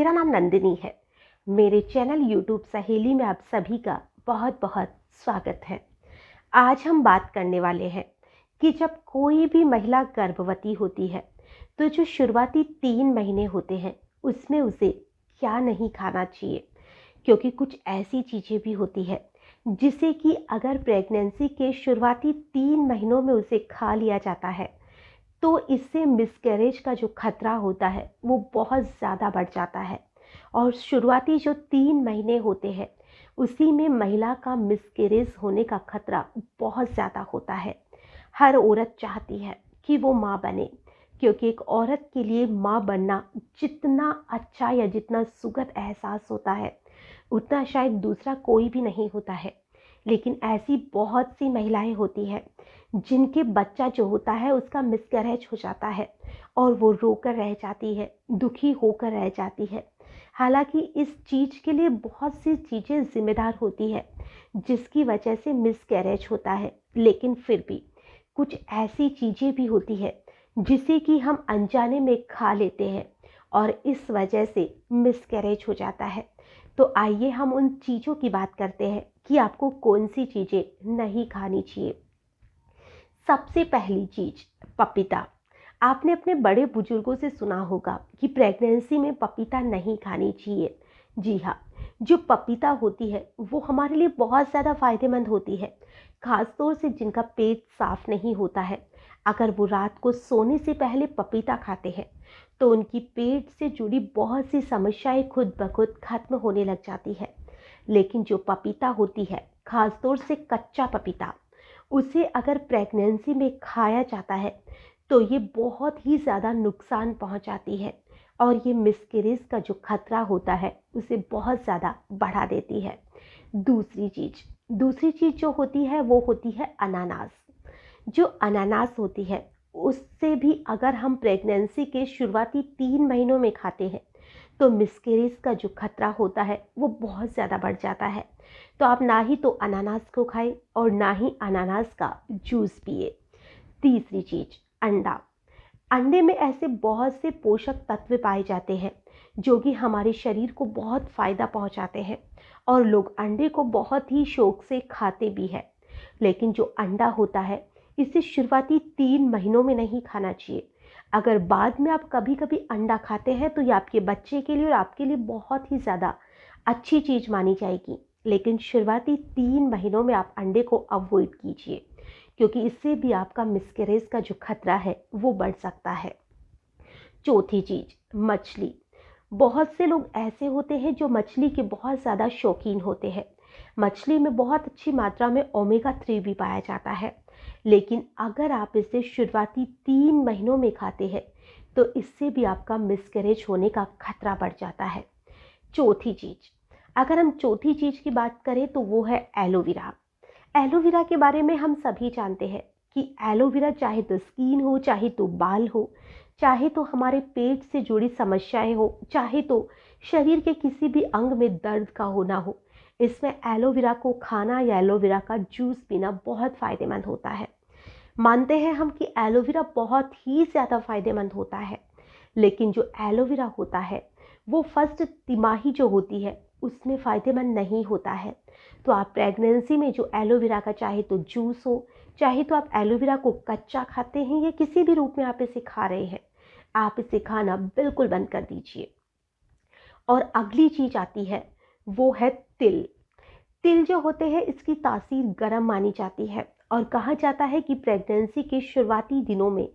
मेरा नाम नंदिनी है। मेरे चैनल यूट्यूब सहेली में आप सभी का बहुत बहुत स्वागत है। आज हम बात करने वाले हैं कि जब कोई भी महिला गर्भवती होती है तो जो शुरुआती 3 महीने होते हैं उसमें उसे क्या नहीं खाना चाहिए, क्योंकि कुछ ऐसी चीज़ें भी होती है जिसे कि अगर प्रेगनेंसी के शुरुआती 3 महीनों में उसे खा लिया जाता है तो इससे मिसकैरेज का जो खतरा होता है वो बहुत ज़्यादा बढ़ जाता है। और शुरुआती जो 3 महीने होते हैं उसी में महिला का मिसकैरेज होने का खतरा बहुत ज़्यादा होता है। हर औरत चाहती है कि वो माँ बने, क्योंकि एक औरत के लिए माँ बनना जितना अच्छा या जितना सुखद एहसास होता है उतना शायद दूसरा कोई भी नहीं होता है। लेकिन ऐसी बहुत सी महिलाएं होती हैं जिनके बच्चा जो होता है उसका मिसकैरेज हो जाता है और वो रोकर रह जाती है, दुखी होकर रह जाती है। हालांकि इस चीज़ के लिए बहुत सी चीज़ें जिम्मेदार होती है जिसकी वजह से मिसकैरेज होता है, लेकिन फिर भी कुछ ऐसी चीज़ें भी होती है जिसे कि हम अनजाने में खा लेते हैं और इस वजह से मिसकैरेज हो जाता है। तो आइए हम उन चीज़ों की बात करते हैं कि आपको कौन सी चीज़ें नहीं खानी चाहिए। सबसे पहली चीज, पपीता। आपने अपने बड़े बुजुर्गों से सुना होगा कि प्रेगनेंसी में पपीता नहीं खानी चाहिए। जी हाँ, जो पपीता होती है वो हमारे लिए बहुत ज़्यादा फायदेमंद होती है, खासतौर से जिनका पेट साफ नहीं होता है। अगर वो रात को सोने से पहले पपीता खाते हैं तो उनकी पेट से जुड़ी बहुत सी समस्याएं खुद ब खुद खत्म होने लग जाती है। लेकिन जो पपीता होती है, खासतौर से कच्चा पपीता, उसे अगर प्रेगनेंसी में खाया जाता है तो ये बहुत ही ज़्यादा नुकसान पहुंचाती है और ये मिसकैरेज का जो खतरा होता है उसे बहुत ज़्यादा बढ़ा देती है। दूसरी चीज़ जो होती है वो होती है अनानास। जो अनानास होती है उससे भी अगर हम प्रेगनेंसी के शुरुआती 3 महीनों में खाते हैं तो मिसकैरेज का जो खतरा होता है वो बहुत ज़्यादा बढ़ जाता है। तो आप ना ही तो अनानास को खाएं और ना ही अनानास का जूस पिए। तीसरी चीज़, अंडा। अंडे में ऐसे बहुत से पोषक तत्व पाए जाते हैं जो कि हमारे शरीर को बहुत फ़ायदा पहुंचाते हैं और लोग अंडे को बहुत ही शौक से खाते भी हैं। लेकिन जो अंडा होता है इसे शुरुआती 3 महीनों में नहीं खाना चाहिए। अगर बाद में आप कभी कभी अंडा खाते हैं तो ये आपके बच्चे के लिए और आपके लिए बहुत ही ज़्यादा अच्छी चीज़ मानी जाएगी, लेकिन शुरुआती 3 महीनों में आप अंडे को अवॉइड कीजिए, क्योंकि इससे भी आपका मिसकैरेज का जो खतरा है वो बढ़ सकता है। चौथी चीज़, मछली। बहुत से लोग ऐसे होते हैं जो मछली के बहुत ज़्यादा शौकीन होते हैं। मछली में बहुत अच्छी मात्रा में ओमेगा 3 भी पाया जाता है, लेकिन अगर आप इसे शुरुआती 3 महीनों में खाते हैं तो इससे भी आपका मिसकैरेज होने का खतरा बढ़ जाता है। चौथी चीज़, अगर हम चौथी चीज़ की बात करें तो वो है एलोवेरा। एलोवेरा के बारे में हम सभी जानते हैं कि एलोवेरा चाहे तो स्किन हो, चाहे तो बाल हो, चाहे तो हमारे पेट से जुड़ी समस्याएं हो, चाहे तो शरीर के किसी भी अंग में दर्द का होना हो, इसमें एलोवेरा को खाना या एलोवेरा का जूस पीना बहुत फ़ायदेमंद होता है। मानते हैं हम कि एलोवेरा बहुत ही ज़्यादा फायदेमंद होता है, लेकिन जो एलोवेरा होता है वो फर्स्ट तिमाही जो होती है उसमें फ़ायदेमंद नहीं होता है। तो आप प्रेगनेंसी में जो एलोवेरा का चाहे तो जूस हो, चाहे तो आप एलोवेरा को कच्चा खाते हैं या किसी भी रूप में आप इसे खा रहे हैं, आप इसे खाना बिल्कुल बंद कर दीजिए। और अगली चीज़ आती है वो है तिल। तिल जो होते हैं इसकी तासीर गर्म मानी जाती है और कहा जाता है कि प्रेगनेंसी के शुरुआती दिनों में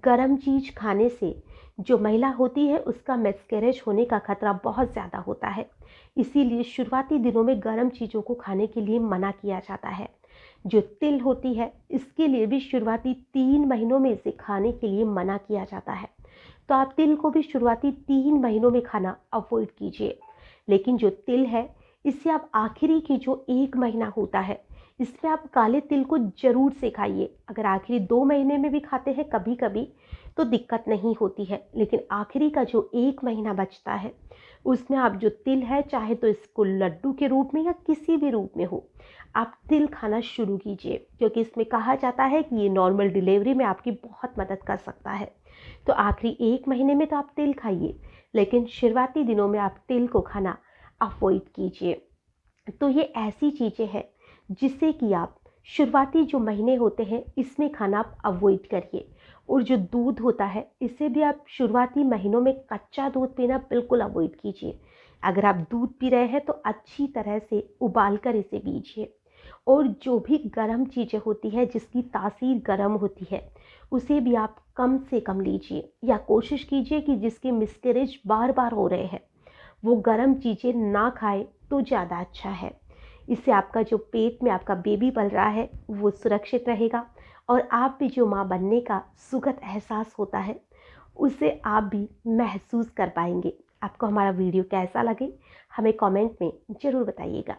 गर्म चीज़ खाने से जो महिला होती है उसका मिसकैरेज होने का खतरा बहुत ज़्यादा होता है। इसीलिए शुरुआती दिनों में गर्म चीज़ों को खाने के लिए मना किया जाता है। जो तिल होती है इसके लिए भी शुरुआती 3 महीनों में इसे खाने के लिए मना किया जाता है। तो आप तिल को भी शुरुआती 3 महीनों में खाना अवॉइड कीजिए। लेकिन जो तिल है इससे आप आखिरी की जो 1 महीना होता है इसमें आप काले तिल को ज़रूर से खाइए। अगर आखिरी 2 महीने में भी खाते हैं कभी कभी तो दिक्कत नहीं होती है, लेकिन आखिरी का जो 1 महीना बचता है उसमें आप जो तिल है चाहे तो इसको लड्डू के रूप में या किसी भी रूप में हो, आप तिल खाना शुरू कीजिए, क्योंकि इसमें कहा जाता है कि ये नॉर्मल डिलीवरी में आपकी बहुत मदद कर सकता है। तो आखिरी 1 महीने में तो आप तिल खाइए, लेकिन शुरुआती दिनों में आप तेल को खाना अवॉइड कीजिए। तो ये ऐसी चीज़ें हैं जिससे कि आप शुरुआती जो महीने होते हैं इसमें खाना आप अवॉइड करिए। और जो दूध होता है इसे भी आप शुरुआती महीनों में कच्चा दूध पीना बिल्कुल अवॉइड कीजिए। अगर आप दूध पी रहे हैं तो अच्छी तरह से उबाल कर इसे पीजिए। और जो भी गर्म चीज़ें होती हैं जिसकी तासीर गर्म होती है उसे भी आप कम से कम लीजिए, या कोशिश कीजिए कि जिसके मिसकैरेज बार बार हो रहे हैं वो गर्म चीज़ें ना खाए तो ज़्यादा अच्छा है। इससे आपका जो पेट में आपका बेबी पल रहा है वो सुरक्षित रहेगा, और आप भी जो माँ बनने का सुखद एहसास होता है उसे आप भी महसूस कर पाएंगे। आपको हमारा वीडियो कैसा लगे हमें कमेंट में ज़रूर बताइएगा।